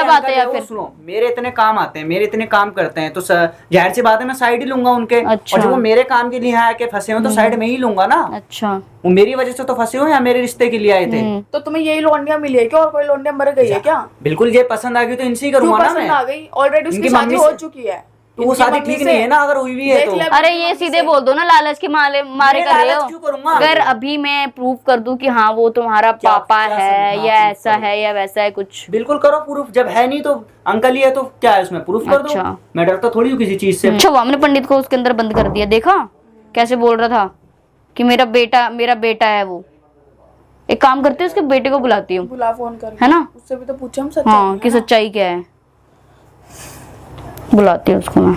बात है या वो फिर? सुनो, मेरे इतने काम आते हैं, मेरे इतने काम करते हैं, तो जाहिर सी बात है मैं साइड ही लूंगा उनके। अच्छा। और जब वो मेरे काम के लिए यहाँ आके फंसे हो तो साइड में ही लूंगा ना। अच्छा। वो मेरी वजह से तो फंसे हो या मेरे रिश्ते के लिए आए थे? तो तुम्हें यही लौंडिया मिली है क्या, और कोई लौंडिया मर गई है क्या? बिल्कुल, ये पसंद आ गई तो इनसे ही क्यों करूंगा ना पसंद मैं। आ गई? ऑलरेडी उसकी इनकी शादी मम्मी हो से- चुकी है। तो वो इनकी शादी मम्मी ठीक से नहीं है ना अगर हुई भी है देख तो। ले अरे अपनी ये मम्मी सीधे से। बोल दो ना, लालच के मारे मारे मैं कर रहे लालच हो। क्यों करूंगा? अगर अभी मैं प्रूफ कर दूं कि हाँ वो तुम्हारा क्या- पापा क्या है समझा? या हाँ, ऐसा proof है या वैसा है कुछ। बिल्कुल करो प्रूफ, जब है नहीं तो अंकल ही है तो क्या है उसमें, प्रूफ कर दो। अच्छा। मैं डरता थोड़ी हूँ किसी चीज से। अच्छा, वो हमने पंडित को उसके अंदर बंद कर दिया, देखा कैसे बोल रहा था कि मेरा बेटा है वो। एक काम करती हूँ, उसके बेटे को बुलाती हूँ, बुला फोन कर, है ना? उससे भी तो पूछे हम सच्चाई। हाँ कि सच्चाई क्या है, बुलाती हूँ उसको मैं।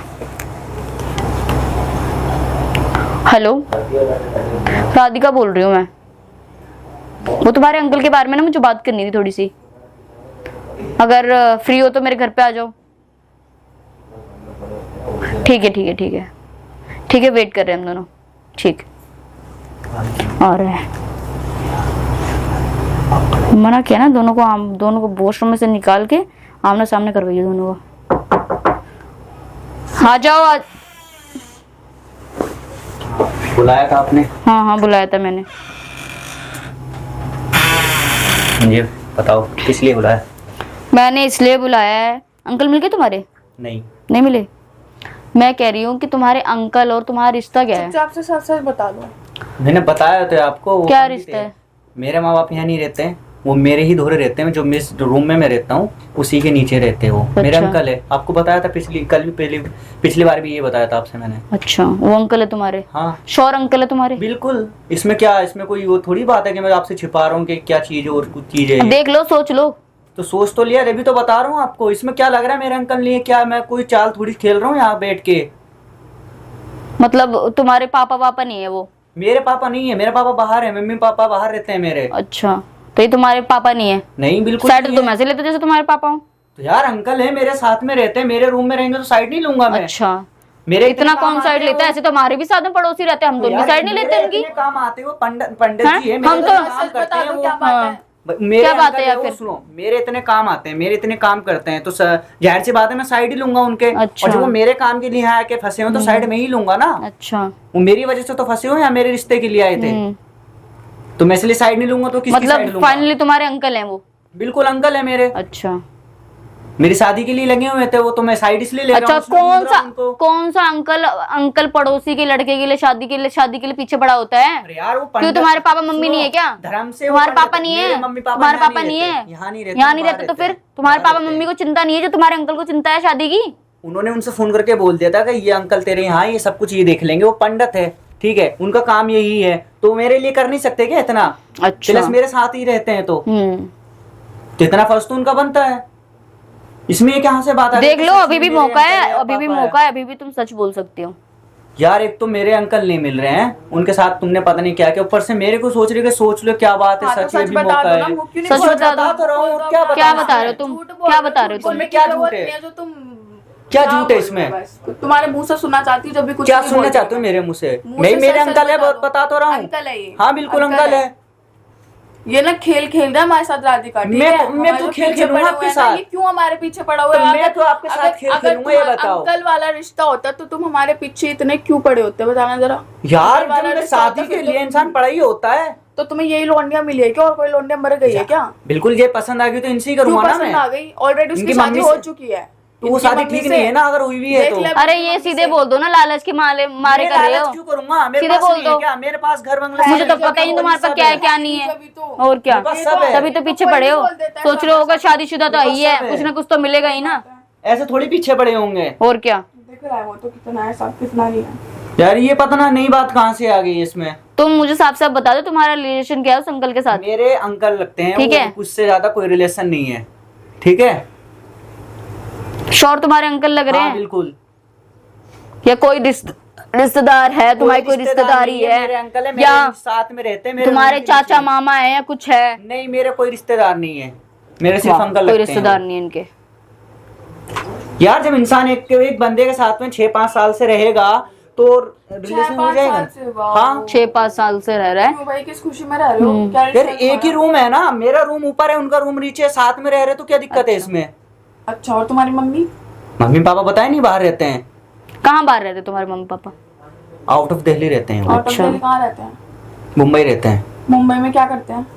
हेलो, राधिका बोल रही हूँ मैं। वो तुम्हारे अंकल के बारे में ना मुझे बात करनी थी थोड़ी सी। अगर फ्री हो तो मेरे घर पे आ जाओ। ठीक है ठीक है ठीक है ठीक है, वेट कर रहे हैं हम दोनों। ठीक, आ रहे हैं। मना किया ना दोनों को वॉशरूम में से निकाल के आमने सामने करवाइए दोनों को। आ जाओ आज। बुलाया था आपने? हाँ हाँ बुलाया था मैंने। मुझे बताओ किस लिए बुलाया? मैंने इसलिए बुलाया है, अंकल मिल गए तुम्हारे? नहीं। नहीं मिले? मैं कह रही हूँ कि तुम्हारे अंकल और तुम्हारा रिश्ता क्या है? चुपचाप से सच सच बता दो। मैंने बताया तो आपको। वो क्या कहाँ रिश्ता थे? है? मेरे माँ बाप यहाँ नहीं रहते हैं, वो मेरे ही धोरे रहते हैं। जो रूम में मैं रहता हूँ उसी के नीचे रहते हैं वो। मेरे अच्छा। अंकल है, आपको बताया था पिछली बार भी ये बताया था आपसे मैंने। अच्छा, वो अंकल है तुम्हारे? हाँ श्योर अंकल है तुम्हारे? बिल्कुल। इसमें क्या, इसमें कोई वो थोड़ी बात है कि मैं आपसे छिपा रहा हूँ कि क्या चीज है और कुछ चीज है। देख लो, सोच लो। तो सोच तो लिया, अभी तो बता रहा हूँ आपको। इसमें क्या लग रहा है मेरे अंकल लिए, क्या मैं कोई चाल थोड़ी खेल रहा हूँ यहाँ बैठ के? मतलब तुम्हारे पापा नहीं है वो? मेरे पापा नहीं है, मेरे पापा बाहर है, मम्मी पापा बाहर रहते हैं मेरे। अच्छा, तो ये तुम्हारे पापा नहीं है? नहीं बिल्कुल साइड नहीं तुम है। ऐसे लेते जैसे तुम्हारे पापा हो। तो यार अंकल है, मेरे साथ में रहते हैं, मेरे रूम में रहेंगे तो साइड नहीं लूंगा मैं। अच्छा, मेरे इतना काम कौन आते साइड हैं लेता है? वो। ऐसे तो हमारे भी साथ में पड़ोसी रहते हैं, हम तो दोनों यार साइड नहीं लेते मेरे उनकी। इतने काम आते हैं, वो पंडित हैं? जी है, हम मेरे तो- काम सच करते बता हैं दो वो। क्या बात हाँ। है। मेरे क्या बात है अंकल या वो फिर? सुनो, मेरे इतने काम आते हैं, मेरे इतने काम करते हैं, तो जाहिर सी बात है मैं साइड ही लूंगा उनके। अच्छा। और जब वो मेरे काम के लिए यहाँ आके फंसे हो तो साइड में ही लूंगा ना। अच्छा, वो मेरी वजह से तो फंसे हो या मेरे रिश्ते के लिए आए थे? तो मैं इसलिए साइड नहीं लूंगा तो किसकी साइड मतलब लूंगा? फाइनली तुम्हारे अंकल हैं वो? बिल्कुल अंकल है मेरे। अच्छा मेरी शादी के लिए लगे हुए थे वो, तो मैं साइड इसलिए ले रहा अच्छा, हूँ। उसमें ढूंढ रहा हूँ उनको। कौन सा अंकल पड़ोसी के लड़के के लिए शादी के लिए पीछे पड़ा होता है? अरे यार वो क्यों, पंडित- तुम्हारे पापा मम्मी सुनो, नहीं है क्या? धर्म से वो तुम्हारे पंडित- पापा नहीं है? मेरे मम्मी पापा तुम्हारे यहाँ पापा नहीं है? यहाँ नहीं रहते, यहाँ नहीं बाहर रहते तो रहते फिर हैं। तुम्हारे बाहर पापा रहते मम्मी हैं। को चिंता नहीं है जो तुम्हारे अंकल को चिंता है शादी की? उन्होंने उनसे फोन करके बोल दिया था कि ये अंकल तेरे यहाँ ये सब कुछ ये देख लेंगे। वो पंडित है, ठीक है, उनका काम यही है, तो मेरे लिए कर नहीं सकते क्या इतना? अच्छा। प्लस मेरे साथ ही रहते हैं तो इतना फर्ज तो उनका बनता है। इसमें ये कहाँ से बात आ गई देख कि लो, सच अभी में भी मेरे मौका है, अंकल या अभी भी पापा है? मौका है, अभी भी तुम सच बोल सकते हो। यार एक तो मेरे अंकल नहीं मिल रहे हैं, उनके साथ तुमने पता नहीं क्या किया, ऊपर से मेरे को सोच रहे कि सोच लो क्या बात है। हाँ, तो सच ये भी बता मौका दो ना, है। मुँह क्यों नहीं सच बोल रहे? बता दो। तो रहा हूँ, क्या क्या बता रहे हो तुम? क्या बता रहे हो तुम? इसमें क्या झूठ है? जो तुम क्या झूठ है इसमें? तुम्हारे मुंह से सुनना चाहती हूँ जब भी कुछ क्या नहीं सुनना बोलती चाहते हो मैं। मेरे मुंह से? मुंह नहीं से मेरे सच अंकल है, बता दो। बता तो रहा हूँ। अंकल है ये। हाँ बिल्कुल अंकल है। ये ना खेल खेल रहा है हमारे साथ राधिका, ठीक है? मैं हमारे तो जो खेल पीछे खेलूंगा पड़े आपके हुए हैं ना, साथ। ये क्यों हमारे पीछे पड़ा हुआ है? तो मैं तो आपके साथ खेल खेलूंगा, ये बताओ। अंकल वाला रिश्ता होता तो तुम हमारे पीछे इतने क्यों पड़े होते, बताना जरा। यार अंकल वाला जब मैं रिश्ता शादी होता के फिर लिए तो- इंसान पढ़ाई होता है। तो तुम्हें यही लौंडिया मिली है क्या, और कोई लौंडिया मर गई है क्या? बिल्कुल, ये पसंद आ गई तो इनसे ही क्यों करूंगा ना पसंद मैं। आ गई? ऑलरेडी उसकी इनकी शादी मम्मी हो से- चुकी है। तो वो इनकी शादी मम्मी ठीक से- नहीं है ना अगर हुई भी है देख तो। ले अरे अपनी ये मम्मी सीधे से। बोल दो ना, लालच के मारे मैं कर रहे लालच हो। क्यों करूंगा? मेरे सीधे पास बोल नहीं है दो। क्या? मेरे पास घर बंगला मुझे तो है, पता ही नहीं सब तुम्हारे पास है। क्या है क्या नहीं है। तभी तो। और क्या, मेरे पास सब है। तभी तो पीछे कोई पड़े नहीं हो। बोल देता है, सोच रहे होगा शादीशुदा तो मेरे आई पास है, सब है। कुछ ना कुछ तो मिलेगा ही ना। ऐसे थोड़ी पीछे पड़े होंगे। और क्या। देख रहा है वो तो कितना है, सब कितना नहीं है। यार ये पता ना नई बात कहाँ से आ गई इसमें। तुम मुझे साफ साफ बता दो तुम्हारा रिलेशन क्या है उस अंकल के साथ? मेरे अंकल लगते हैं, ठीक वो है। उससे ज्यादा कोई रिलेशन नहीं है, ठीक है? श्योर तुम्हारे अंकल लग रहे हाँ हैं? बिल्कुल। या कोई रिश्तेदार है तुम्हारी, कोई रिश्तेदारी नहीं मेरे अंकल है, है या मेरे साथ में रहते हैं, मेरे तुम्हारे रूम के चाचा नीचे। मामा है या कुछ है? नहीं मेरे कोई रिश्तेदार नहीं है, मेरे सिर्फ वाह, अंकल कोई लगते हैं। रिश्तेदार नहीं है इनके। यार जब इंसान एक बंदे के साथ में 6-5 साल से रहेगा तो रिलेशन हो 6-5 जाएगा। साल से, वाह। हाँ 6-5 साल से रह रहा है। क्यों भाई, किस खुशी में रह रहे हो? क्या यार रिश्ता है एक ही तुम्हारा? रूम है ना, मेरा रूम ऊपर है, उनका रूम नीचे है, साथ में रह रहे तो क्या दिक्कत है इसमें? अच्छा, और तुम्हारी मम्मी? मम्मी पापा बताए नहीं, बाहर रहते हैं, कहाँ बाहर रहते तुम्हारे mummy papa? Out of Delhi रहते हैं वो। आउट ऑफ दिल्ली कहाँ रहते हैं? मुंबई रहते हैं। मुंबई में क्या करते हैं?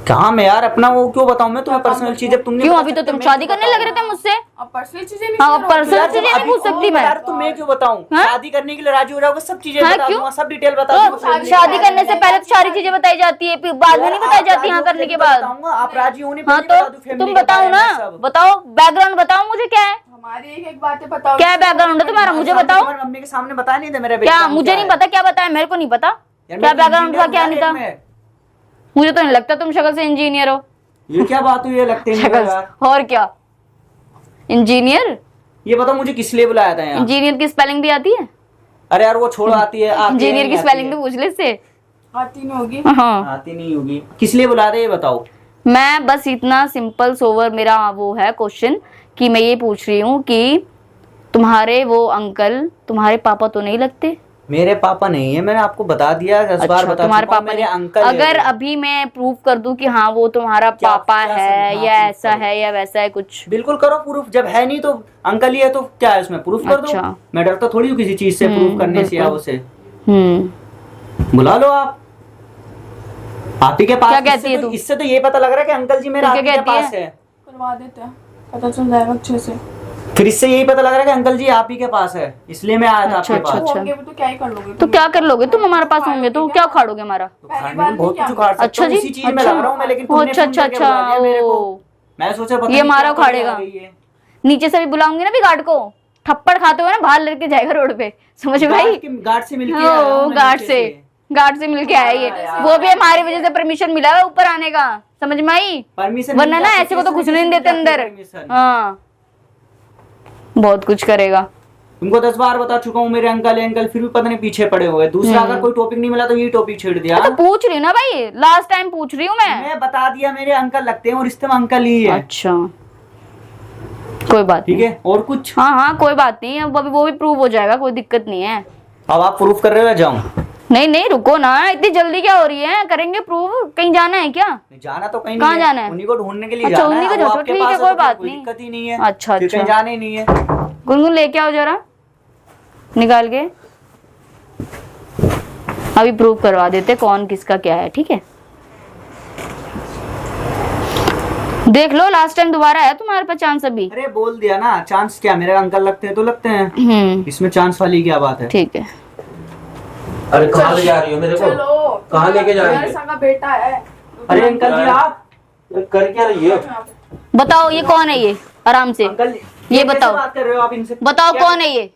कहाँ मैं यार अपना वो क्यों बताऊं मैं तुम्हें पर्सनल चीज, जब तुमने क्यों अभी तो तुम शादी करने लग रहे थे मुझसे? अब पर्सनल चीजें नहीं हाँ, शेयर पर्सनल होती। चीजें नहीं पूछ सकती मैं। यार तुम मैं क्यों बताऊं? हाँ? शादी करने के लिए राजी हो जाओगे, सब चीजें हाँ, बता क्यों? दूंगा, सब डिटेल बता तो दूंगा। शादी करने से पहले तो सारी चीजें बताई जाती है, फिर बाद में नहीं बताई जाती यहाँ करने के बाद। बताऊंगा, आप राजी होने हाँ तो तुम बताओ ना, बताओ बैकग्राउंड बताओ मुझे क्या है, हमारी एक एक बातें बताओ। क्या बैकग्राउंड है तुम्हारा मुझे बताओ। मम्मी के सामने बताया नहीं था मेरा क्या background मुझे नहीं है। पता, क्या बताया मेरे को नहीं पता, यार क्या मैं तो बैकग्राउंड था engineer क्या हूँ नहीं यार, था। मैं। मुझे तो नहीं लगता तुम शक्ल से इंजीनियर हो। ये क्या बात हुई है, लगते नहीं हो शक्ल यार। से। और क्या इंजीनियर? ये बताओ मुझे किस लिए बुलाया था यहाँ? इंजीनियर की स्पेलिंग भी आती है? अरे यार वो छोड़ो, आती है आती है, इंजीनियर की नहीं स्पेलिंग आती तो पूछ ले इससे। आती नहीं होगी। हाँ, है। आती नहीं होगी, किस लिए बुलाया था ये बताओ। मैं बस इतना सिंपल सोवर मेरा वो है क्वेश्चन कि मैं ये पूछ रही हूँ कि तुम्हारे वो अंकल तुम्हारे पापा तो नहीं लगते? मेरे पापा नहीं है, मैंने आपको बता दिया, 10 बार अच्छा, बता तुम्हारे चुका हूँ, पापा मेरे नहीं। अंकल अगर है वो। अभी मैं प्रूव कर दूं कि हाँ वो तुम्हारा क्या- पापा क्या है समझा? या हाँ, ऐसा proof है या वैसा है कुछ। बिल्कुल करो प्रूफ, जब है नहीं तो अंकल ही है तो क्या है उसमें, प्रूफ कर दो। अच्छा। मैं डरता थोड़ी हूँ किसी चीज से, प्रूफ करने से या बिल्कुल। उसे। हम्म, बुला लो आप ही के पास। क्या कहती है तू? इससे तो ये पता लग रहा है कि अंकल जी मेरे तू आप क्या ही के कहती पास है। करवा देते हैं, पता चल जाएगा अच्छे से। फिर इससे यही पता लग रहा है कि अंकल जी आप ही के पास है, इसलिए मैं आया था अच्छा, आपके पास। वो होंगे भी तो क्या ही कर लोगे तो तुम? क्या कर लोगे तुम हमारे पास होंगे तो क्या उखाड़ोगे हमारा? तो पहली खाने बार में बहुत नहीं कुछ उखाड़ सकता अच्छा हूँ, जी, इसी चीज में अच्छा। लग रहा हूँ मैं, लेकिन ओ, तुमने अच्छा, फोन करके अच्छा, बुला लिया मेरे को। ओ। मैं सोचा पता ये नहीं हमारा क्या करने उखाड़ेगा। आ गई है। नीचे से भी बुलाऊंगी ना भी गार्ड को, थप्पड़ खाते हुए ना बाहर लेके जाएगा रोड पे, समझ में आई? गार्ड से मिलके आया हूँ मैं गार्ड नीचे से, गार्ड से मिलके आया ये, यार। वो भी हमारी वजह से परमिशन मिला है ऊपर आने का, समझ में आई? परमिशन वरना ना ऐसे को तो घुसने नहीं देते अंदर। परमिशन। हाँ, बहुत कुछ करेगा। तुमको 10 बार बता चुका हूँ मेरे अंकल है अंकल, फिर भी पता नहीं पीछे पड़े हुए। दूसरा अगर कोई टॉपिक नहीं मिला तो ये टॉपिक छेड़ दिया। तो पूछ रही हूँ ना भाई, लास्ट टाइम पूछ रही हूँ मैं। बता दिया मेरे अंकल लगते हैं और रिश्ते में अंकल ही है। अच्छा, कोई बात ठीक नहीं। है, और कुछ? हाँ हाँ, कोई बात नहीं, अब अभी वो भी प्रूव हो जाएगा, कोई दिक्कत नहीं है। अब आप प्रूफ कर रहे हो या जाऊं? नहीं नहीं, रुको ना, इतनी जल्दी क्या हो रही है, करेंगे प्रूव। कहीं जाना है क्या? जाना तो कहीं कहाँ नहीं जाना है? उन्हीं को ढूंढने के लिए अच्छा, जाना उन्हीं को है। वो ढूंढो, आपके ठीक है, पास कोई तो बात कोई नहीं। दिक्कत ही नहीं है। अच्छा, फिर कहीं अच्छा। जाना ही नहीं है। गुनगुन लेके आओ जरा, निकाल के। अभी प्रूव करवा देते कौन किसका क्या है, ठीक है? देख लो, लास्ट टाइम दोबारा है तुम्हारे पास चांस अभी। अरे बोल दिया ना, चांस क्या, मेरे अंकल लगते हैं तो लगते हैं, हम्म, इसमें चांस वाली क्या बात है? ठीक है। अरे कहाँ ले जा रही हो मेरे को? चलो, कहाँ लेके जा रही मेरे हो? संग बेटा है। अरे अंकल जी आप कर क्या रही हो? बताओ ये कौन है, ये आराम से अंकल ये कैसे बताओ। बात कर रहे हो आप इनसे? बताओ क्या- कौन है ये,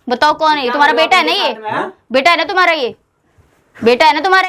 बताओ कौन है ये? क्या तुम्हारा कर रहे हो बेटा है ना आप ये? इनके साथ में, हाँ? बेटा है ना तुम्हारा ये? बेटा है ना तुम्हारा?